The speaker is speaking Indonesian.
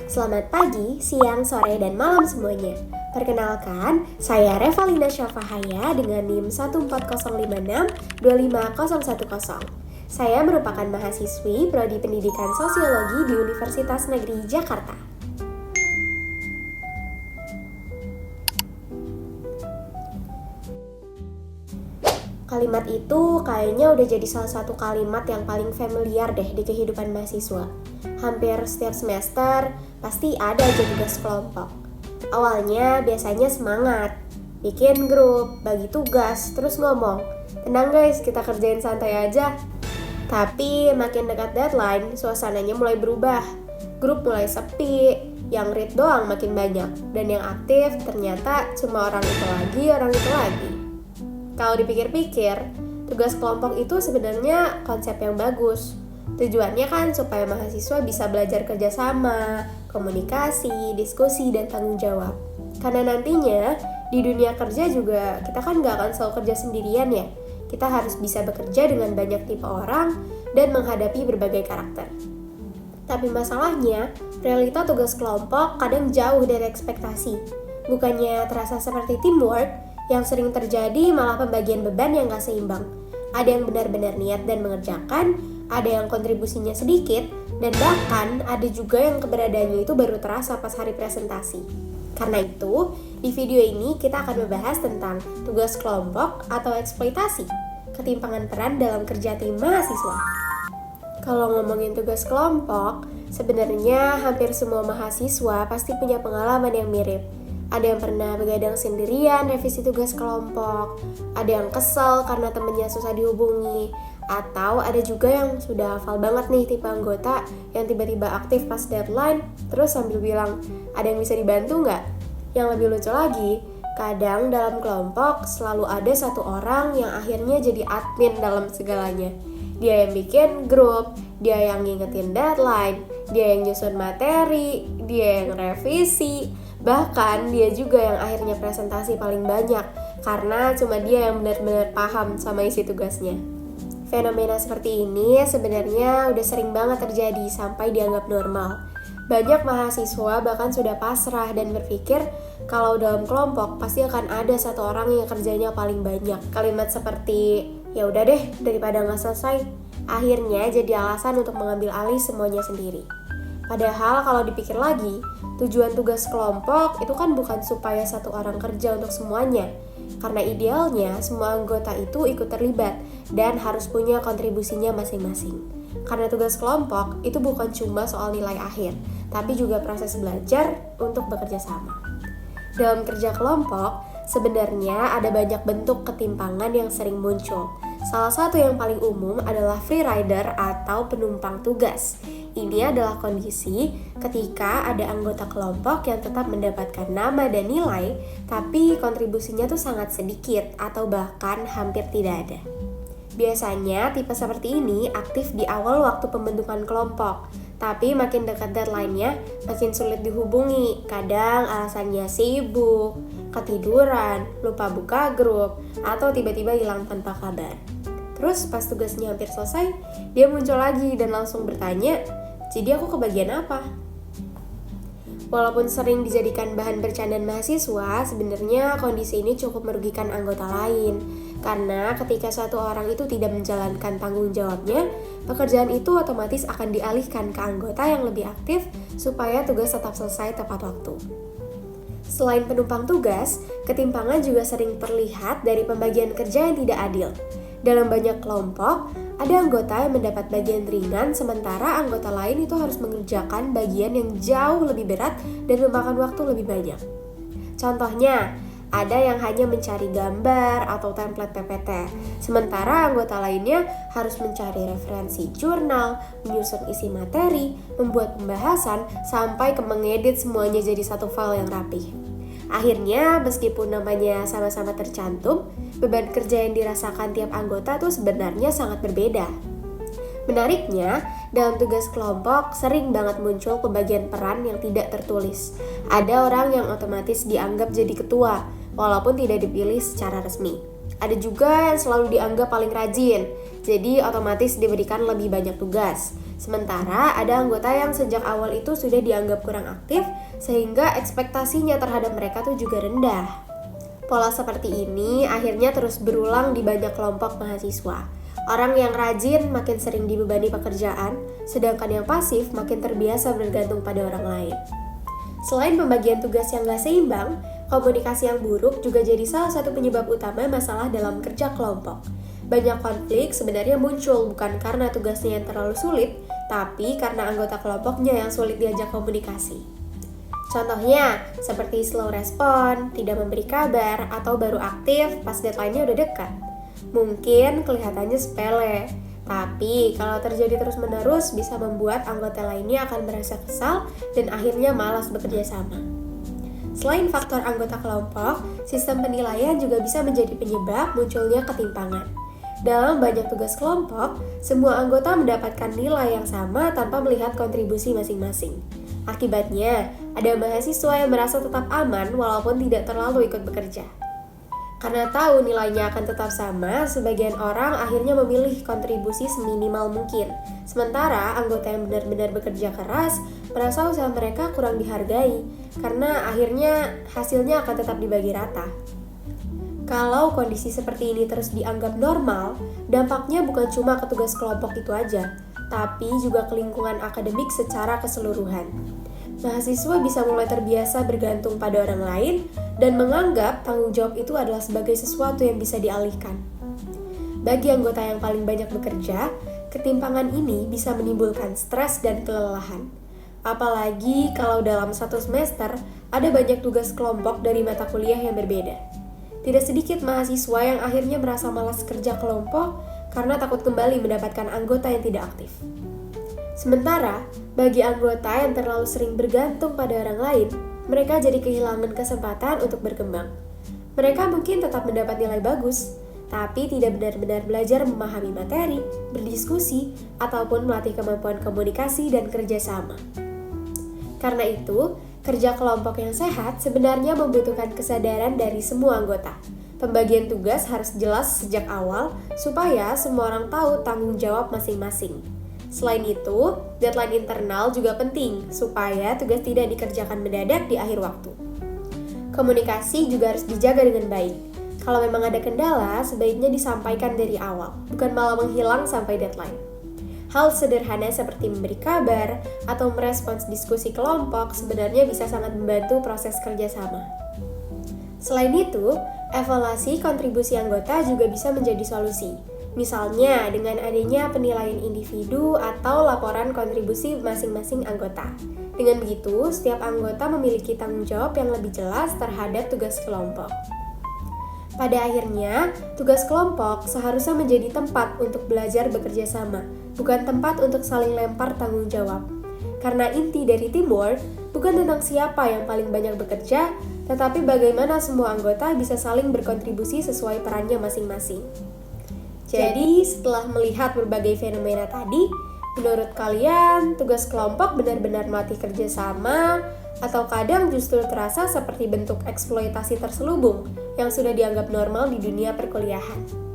Selamat pagi, siang, sore, dan malam semuanya. Perkenalkan, saya Revalina Syafahaya dengan NIM 14056-25010. Saya merupakan mahasiswi Prodi Pendidikan Sosiologi di Universitas Negeri Jakarta. Kalimat itu kayaknya udah jadi salah satu kalimat yang paling familiar deh di kehidupan mahasiswa. Hampir setiap semester pasti ada aja tugas kelompok. Awalnya biasanya semangat, bikin grup, bagi tugas, terus ngomong, "Tenang guys, kita kerjain santai aja." Tapi makin dekat deadline, suasananya mulai berubah. Grup mulai sepi, yang read doang makin banyak, dan yang aktif ternyata cuma orang itu lagi. Kalau dipikir-pikir, tugas kelompok itu sebenarnya konsep yang bagus. Tujuannya kan supaya mahasiswa bisa belajar kerjasama, komunikasi, diskusi, dan tanggung jawab. Karena nantinya di dunia kerja juga kita kan gak akan selalu kerja sendirian ya. Kita harus bisa bekerja dengan banyak tipe orang dan menghadapi berbagai karakter. Tapi masalahnya, realita tugas kelompok kadang jauh dari ekspektasi. Bukannya terasa seperti teamwork, yang sering terjadi malah pembagian beban yang gak seimbang. Ada yang benar-benar niat dan mengerjakan, ada yang kontribusinya sedikit, dan bahkan ada juga yang keberadaannya itu baru terasa pas hari presentasi. Karena itu, di video ini kita akan membahas tentang tugas kelompok atau eksploitasi, ketimpangan peran dalam kerja tim mahasiswa. Kalau ngomongin tugas kelompok, sebenarnya hampir semua mahasiswa pasti punya pengalaman yang mirip. Ada yang pernah begadang sendirian revisi tugas kelompok, ada yang kesel karena temennya susah dihubungi, atau ada juga yang sudah hafal banget nih tipe anggota yang tiba-tiba aktif pas deadline, terus sambil bilang, "Ada yang bisa dibantu nggak?" Yang lebih lucu lagi, kadang dalam kelompok selalu ada satu orang yang akhirnya jadi admin dalam segalanya. Dia yang bikin grup, dia yang ngingetin deadline, dia yang nyusun materi, dia yang revisi. Bahkan dia juga yang akhirnya presentasi paling banyak karena cuma dia yang benar-benar paham sama isi tugasnya. Fenomena seperti ini sebenarnya udah sering banget terjadi sampai dianggap normal. Banyak mahasiswa bahkan sudah pasrah dan berpikir kalau dalam kelompok pasti akan ada satu orang yang kerjanya paling banyak. Kalimat seperti, "Ya udah deh, daripada nggak selesai," akhirnya jadi alasan untuk mengambil alih semuanya sendiri. Padahal kalau dipikir lagi, tujuan tugas kelompok itu kan bukan supaya satu orang kerja untuk semuanya. Karena idealnya semua anggota itu ikut terlibat dan harus punya kontribusinya masing-masing. Karena tugas kelompok itu bukan cuma soal nilai akhir, tapi juga proses belajar untuk bekerja sama. Dalam kerja kelompok, sebenarnya ada banyak bentuk ketimpangan yang sering muncul. Salah satu yang paling umum adalah free rider atau penumpang tugas. Ini adalah kondisi ketika ada anggota kelompok yang tetap mendapatkan nama dan nilai, tapi kontribusinya tuh sangat sedikit atau bahkan hampir tidak ada. Biasanya tipe seperti ini aktif di awal waktu pembentukan kelompok, tapi makin dekat deadline-nya makin sulit dihubungi. Kadang alasannya sibuk, ketiduran, lupa buka grup, atau tiba-tiba hilang tanpa kabar. Terus pas tugasnya hampir selesai, dia muncul lagi dan langsung bertanya, "Jadi aku kebagian apa?" Walaupun sering dijadikan bahan bercandaan mahasiswa, sebenarnya kondisi ini cukup merugikan anggota lain. Karena ketika satu orang itu tidak menjalankan tanggung jawabnya, pekerjaan itu otomatis akan dialihkan ke anggota yang lebih aktif supaya tugas tetap selesai tepat waktu. Selain penumpang tugas, ketimpangan juga sering terlihat dari pembagian kerja yang tidak adil. Dalam banyak kelompok, ada anggota yang mendapat bagian ringan, sementara anggota lain itu harus mengerjakan bagian yang jauh lebih berat dan memakan waktu lebih banyak. Contohnya, ada yang hanya mencari gambar atau template PPT, sementara anggota lainnya harus mencari referensi jurnal, menyusun isi materi, membuat pembahasan, sampai ke mengedit semuanya jadi satu file yang rapi. Akhirnya, meskipun namanya sama-sama tercantum, beban kerja yang dirasakan tiap anggota tuh sebenarnya sangat berbeda. Menariknya, dalam tugas kelompok sering banget muncul pembagian peran yang tidak tertulis. Ada orang yang otomatis dianggap jadi ketua, walaupun tidak dipilih secara resmi. Ada juga yang selalu dianggap paling rajin, jadi otomatis diberikan lebih banyak tugas. Sementara ada anggota yang sejak awal itu sudah dianggap kurang aktif, sehingga ekspektasinya terhadap mereka tuh juga rendah. Pola seperti ini akhirnya terus berulang di banyak kelompok mahasiswa. Orang yang rajin makin sering dibebani pekerjaan, sedangkan yang pasif makin terbiasa bergantung pada orang lain. Selain pembagian tugas yang gak seimbang, komunikasi yang buruk juga jadi salah satu penyebab utama masalah dalam kerja kelompok. Banyak konflik sebenarnya muncul bukan karena tugasnya yang terlalu sulit, tapi karena anggota kelompoknya yang sulit diajak komunikasi. Contohnya, seperti slow respon, tidak memberi kabar, atau baru aktif pas deadline-nya udah dekat. Mungkin kelihatannya sepele, tapi kalau terjadi terus-menerus bisa membuat anggota lainnya akan merasa kesal dan akhirnya malas bekerja sama. Selain faktor anggota kelompok, sistem penilaian juga bisa menjadi penyebab munculnya ketimpangan. Dalam banyak tugas kelompok, semua anggota mendapatkan nilai yang sama tanpa melihat kontribusi masing-masing. Akibatnya, ada mahasiswa yang merasa tetap aman walaupun tidak terlalu ikut bekerja. Karena tahu nilainya akan tetap sama, sebagian orang akhirnya memilih kontribusi seminimal mungkin. Sementara anggota yang benar-benar bekerja keras merasa usaha mereka kurang dihargai, karena akhirnya hasilnya akan tetap dibagi rata. Kalau kondisi seperti ini terus dianggap normal, dampaknya bukan cuma ke tugas kelompok itu aja, tapi juga ke lingkungan akademik secara keseluruhan. Mahasiswa bisa mulai terbiasa bergantung pada orang lain dan menganggap tanggung jawab itu adalah sebagai sesuatu yang bisa dialihkan. Bagi anggota yang paling banyak bekerja, ketimpangan ini bisa menimbulkan stres dan kelelahan. Apalagi kalau dalam satu semester ada banyak tugas kelompok dari mata kuliah yang berbeda. Tidak sedikit mahasiswa yang akhirnya merasa malas kerja kelompok karena takut kembali mendapatkan anggota yang tidak aktif. Sementara, bagi anggota yang terlalu sering bergantung pada orang lain, mereka jadi kehilangan kesempatan untuk berkembang. Mereka mungkin tetap mendapat nilai bagus, tapi tidak benar-benar belajar memahami materi, berdiskusi, ataupun melatih kemampuan komunikasi dan kerjasama. Karena itu, kerja kelompok yang sehat sebenarnya membutuhkan kesadaran dari semua anggota. Pembagian tugas harus jelas sejak awal supaya semua orang tahu tanggung jawab masing-masing. Selain itu, deadline internal juga penting supaya tugas tidak dikerjakan mendadak di akhir waktu. Komunikasi juga harus dijaga dengan baik. Kalau memang ada kendala, sebaiknya disampaikan dari awal, bukan malah menghilang sampai deadline. Hal sederhana seperti memberi kabar atau merespons diskusi kelompok sebenarnya bisa sangat membantu proses kerjasama. Selain itu, evaluasi kontribusi anggota juga bisa menjadi solusi. Misalnya dengan adanya penilaian individu atau laporan kontribusi masing-masing anggota. Dengan begitu, setiap anggota memiliki tanggung jawab yang lebih jelas terhadap tugas kelompok. Pada akhirnya, tugas kelompok seharusnya menjadi tempat untuk belajar bekerja sama, bukan tempat untuk saling lempar tanggung jawab. Karena inti dari teamwork bukan tentang siapa yang paling banyak bekerja, tetapi bagaimana semua anggota bisa saling berkontribusi sesuai perannya masing-masing. Jadi, setelah melihat berbagai fenomena tadi, menurut kalian tugas kelompok benar-benar melatih kerjasama atau kadang justru terasa seperti bentuk eksploitasi terselubung yang sudah dianggap normal di dunia perkuliahan?